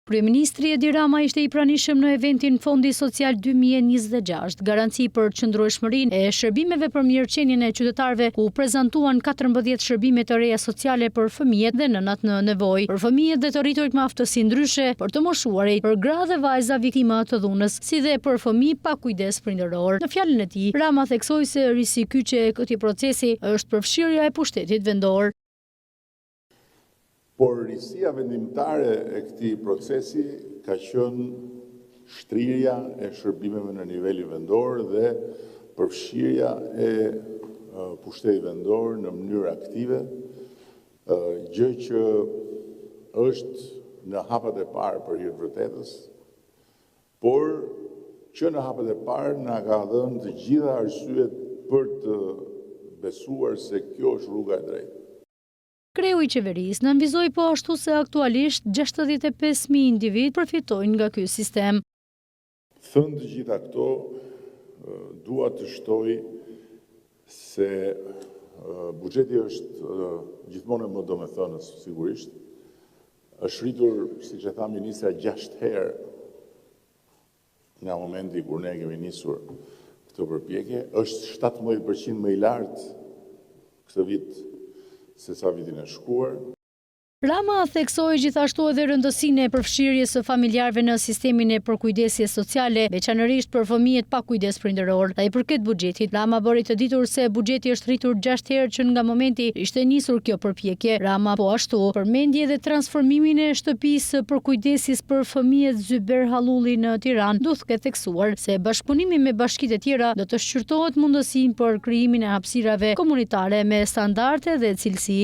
Kryeministri Edi Rama ishte i pranishëm në eventin Fondi Social 2026, garanci për qëndrueshmërinë e shërbimeve për mirëqenien e qytetarëve, ku prezantuan 14 shërbime të reja sociale për fëmijët dhe nënat në nevojë, për fëmijët dhe të rriturit me aftësi ndryshe, për të moshuarit, për gra dhe vajza viktima të dhunës, si dhe për fëmijë pa kujdes prindëror. Në fjalën e tij, Rama theksoi se risikyqe e këtij procesi është përfshirja e pushtetit vendor. Por risia vendimtare e këtij procesi ka qenë shtrirja e shërbimeve në nivelin vendor dhe përfshirja e pushtetit vendor në mënyrë aktive, gjë që është në hapat e parë për hir të vërtetës, por që në hapat e parë na ka dhënë të gjitha arsyet për të besuar se kjo është rruga e drejtë. Kreu i qeverisë nënvizoi po ashtu se aktualisht 65.000 individ përfitojnë nga ky sistem. Thënë të gjitha këto, dua të shtoj se buxheti është gjithmonë më domethënës, sigurisht. Është rritur, siç e tha ministra, 6 herë nga momenti kur ne kemi nisur këtë përpjekje, është 17% më i lartë këtë vit se sa vitin e shkuar. Rama theksoi gjithashtu edhe rëndësinë e përfshirjes së familjarëve në sistemin e përkujdesjes sociale, veçanërisht për fëmijët pa kujdes prindëror. Sa i përket buxhetit, Rama bëri të ditur se buxheti është rritur 6 herë që nga momenti ishte nisur kjo përpjekje. Rama po ashtu përmendi edhe transformimin e shtëpisë përkujdesjes për fëmijët Zyber Hallulli në Tiranë, duke theksuar se bashkëpunimi me bashkitë e tjera do të shqyrtohet mundësinë për krijimin e hapësirave komunitare me standarde dhe cilësi.